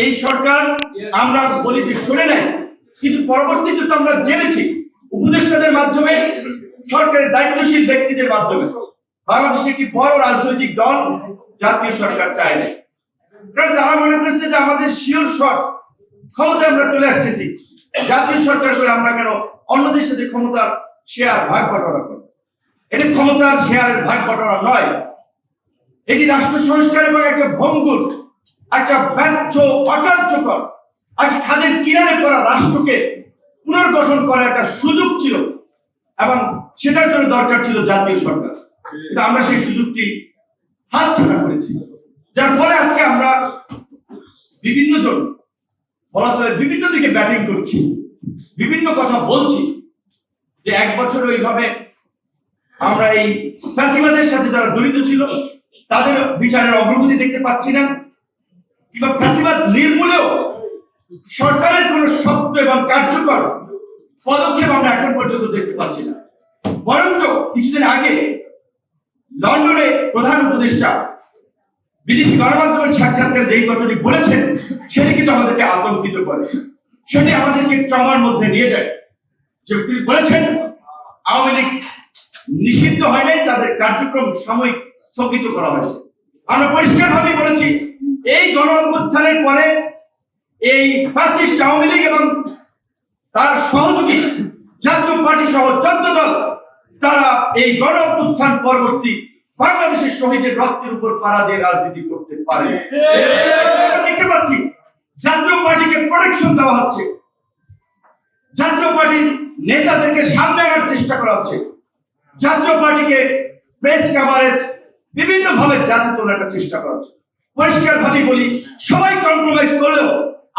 এই সরকার আমরা বলি যে শুনে নাই, কিন্তু পরবর্তীতে তো আমরা জেনেছি উপদেষ্টাদের মাধ্যমে, সরকারের দায়িত্বশীল ব্যক্তিদের মাধ্যমে বাংলাদেশে একটি বড় রাজনৈতিক দল জাতীয় সরকার চায় না। কারণ তারা মনে করেছে যে আমাদের শিওর শট ক্ষমতায় আমরা চলে আসতেছি, জাতীয় সরকার করে আমরা কেন অন্যদের সাথে ক্ষমতার শেয়ার ভাগ বটোয়ারা করব? এটি ক্ষমতার শেয়ারের ভাগ বটোয়ারা নয়, এটি রাষ্ট্র সংস্কার এবং একটা ভঙ্গুর, একটা ব্যর্থ, অকার্যকর, আজ খাদের কিনারে পড়া রাষ্ট্রকে পুনর্গঠন করার একটা সুযোগ ছিল এবং সেটার জন্য দরকার ছিল জাতীয় সরকার। কিন্তু আমরা সেই সুযোগটি হাতছাড়া করেছি, যার ফলে আজকে আমরা বিভিন্ন জন বলা চলে বিভিন্ন দিকে ব্যাটিং করছি, বিভিন্ন কথা বলছি যে এক বছর ওইভাবে আমরা এই ফ্যাসিবাদের সাথে যারা জড়িত ছিল তাদের বিচারের অগ্রগতি দেখতে পাচ্ছি না, কিংবা ফ্যাসিবাদ নির্মূলেও সরকারের কোন শক্ত এবং কার্যকর পদক্ষেপ আমরা এখন পর্যন্ত দেখতে পাচ্ছি না। বরঞ্চ কিছুদিন আগে লন্ডনে প্রধান উপদেষ্টা বিদেশি গণমাধ্যমের সাক্ষাৎকারে যেই কথাটি বলেছেন সেটি কিন্তু আমাদেরকে আতঙ্কিত করে, সেটি আমাদেরকে ট্রমার মধ্যে নিয়ে যায়। যে তিনি বলেছেন আওয়ামী লীগ নিষিদ্ধ হয় নাই, তাদের কার্যক্রম সাময়িক স্থগিত করা হয়েছে। আমরা পরিষ্কারভাবে বলেছি এই গণ অভ্যুত্থানের পরে এই ফ্যাসিস্ট আওয়ামী লীগ এবং তার সহযোগী জাতীয় পার্টি সহ 14 দল তারা এই গণ অভ্যুত্থান পরবর্তী বাংলাদেশের শহীদের রক্তের উপর পাড়া দিয়ে রাজনীতি করতে পারে। দেখতে পাচ্ছি জাতীয় পার্টিকে প্রোটেকশন দেওয়া হচ্ছে, জাতীয় পার্টির নেতাদেরকে সামনে আনার চেষ্টা করা হচ্ছে, জাতীয় পার্টিকে প্রেস কভারেজ বিভিন্ন ভাবে জাতি তোলার চেষ্টা করা হচ্ছে। পরিষ্কার ভাবে বলি, সবাই কম্প্রোমাইজ করলেও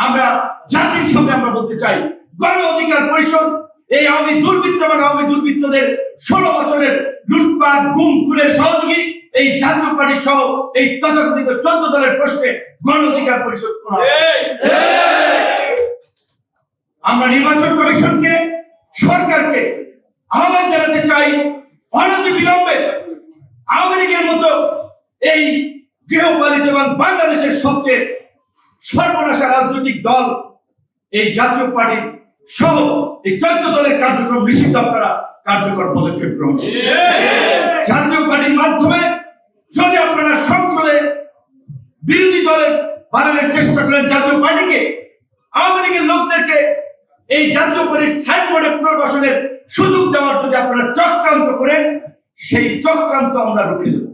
আমরা জাতির সামনে আমরা বলতে চাই গণ অধিকার পরিষদ এই আওয়ামী দুর্বৃত্ত এবং আওয়ামী দুর্বৃত্তদের 16 বছরের লুটপাট গুম খুনের সহযোগী এই জাতীয় পার্টি সহ এই তথাকথিত 14 দলের প্রশ্নে গণ অধিকার পরিষদ আমরা নির্বাচন কমিশনকে, সরকারকে আহ্বান জানাতে চাই অনতি বিলম্বে আওয়ামী লীগের মতো এই গৃহপালিত এবং বাংলাদেশের সবচেয়ে সর্বনাশা রাজনৈতিক দল এই জাতীয় পার্টি সহ এই 14 দলের কার্যক্রম নিষিদ্ধ করা কার্যকর পদক্ষেপ গ্রহণ। জাতীয় পার্টির মাধ্যমে যদি আপনারা সংসদে বিরোধী দলের বানানোর চেষ্টা করেন জাতীয় পার্টিকে, আওয়ামী লীগের লোকদেরকে এই জাতীয় পার্টির সাইনবোর্ডে পুনর্বাসনের সুযোগ দেওয়ার যদি আপনারা চক্রান্ত করেন, সেই চক্রান্ত আমরা রুখে দেব।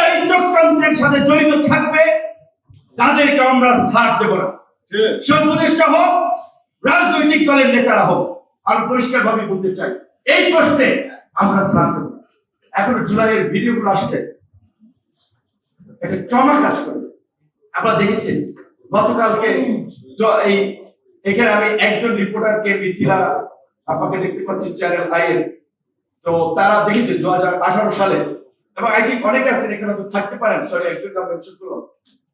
এই চক্রান্তের সাথে জড়িত থাকবে তাদেরকে আমরা ছাড় দেব না, সে উপদেষ্টা হোক, রাজনৈতিক দলের নেতারা হোক। আমি পরিষ্কার ভাবে বলতে চাই এই প্রশ্নে আমরা ছাড় দেব না। এখন জুলাইয়ের ভিডিওগুলো আসছে, একটা ট্রমা কাজ করবে। আপনারা দেখেছেন গতকালকে এই এখানে আমি একজন রিপোর্টারকে মিথিলা আপনাকে দেখতে পাচ্ছি চ্যানেল আই এর, তো তারা দেখেছে 2018 সালে, এবং আই থিঙ্ক অনেকে আছেন এখানে তো থাকতে পারেন, সরি একজন নাম মেনশন করলাম,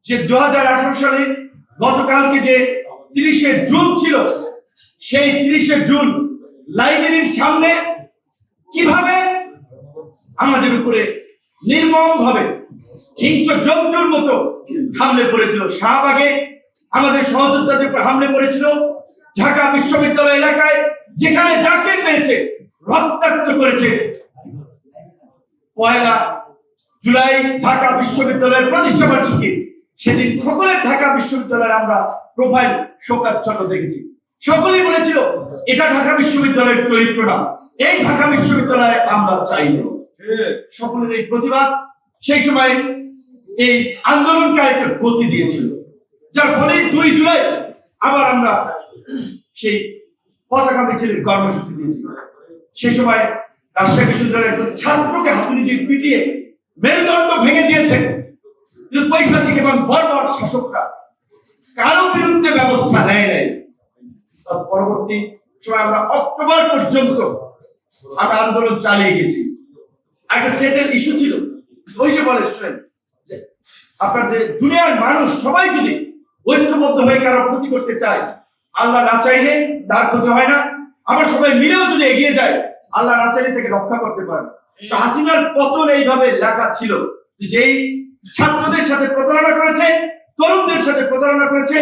যে 2018 সালে গতকালকে যে 30শে জুন ছিল, সেই 30শে জুন লাইব্রেরির সামনে কিভাবে আমাদের উপরে নির্মম ভাবে হিংস্র জন্তুর মতো হামলে পড়েছিল। শাহবাগে আমাদের সহযোদ্ধাদের উপর হামলে পড়েছিল, ঢাকা বিশ্ববিদ্যালয় এলাকায় যেখানে যাকে পেয়েছে রক্তাক্ত করেছে। 1 জুলাই ঢাকা বিশ্ববিদ্যালয়ের প্রতিষ্ঠা বার্ষিকী, সেদিন সকলের ঢাকা বিশ্ববিদ্যালয়ের আমরা প্রোফাইল শোকাচ্ছন্ন দেখেছি। সকলেই বলেছিল এটা ঢাকা বিশ্ববিদ্যালয়ের চরিত্র না, এই ঢাকা বিশ্ববিদ্যালয়ে আমরা চাই না। সকলের এই প্রতিবাদ সেই সময় এই আন্দোলনকে একটা গতি দিয়েছিল, যার ফলে 2 জুলাই আবার আমরা সেই পতাকা মিছিলের কর্মসূচি দিয়েছি। সে সময় রাজশাহী বিশ্ববিদ্যালয়ের একজন ছাত্রকে হাতুড়ি দিয়ে পিটিয়ে মেরুদণ্ড ভেঙে দিয়েছে। কিন্তু পৈশাচিক এবং বর্বর শাসকরা কারো বিরুদ্ধে ব্যবস্থা নেয় নাই। তার পরবর্তী সময় আমরা অক্টোবর পর্যন্ত আমরা আন্দোলন চালিয়ে গেছি। একটা সেটেল ইস্যু ছিল, ওই যে বলে যে আপনাদের দুনিয়ার মানুষ সবাই যদি ঐক্যবদ্ধ হয়ে কারো ক্ষতি করতে চায়, আল্লাহ না চাইলে তার ক্ষতি হয় না। আমরা সবাই মিলেও যদি এগিয়ে যায়, আল্লাহ না চাইলে থেকে রক্ষা করতে পারে। হাসিনার পতন এইভাবে লেখা ছিল, যেই ছাত্রদের সাথে প্রতারণা করেছে তরুণদের সাথে প্রতারণা করেছে,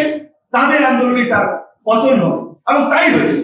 তাদের আন্দোলনে তার পতন হবে এবং তাই হয়েছে।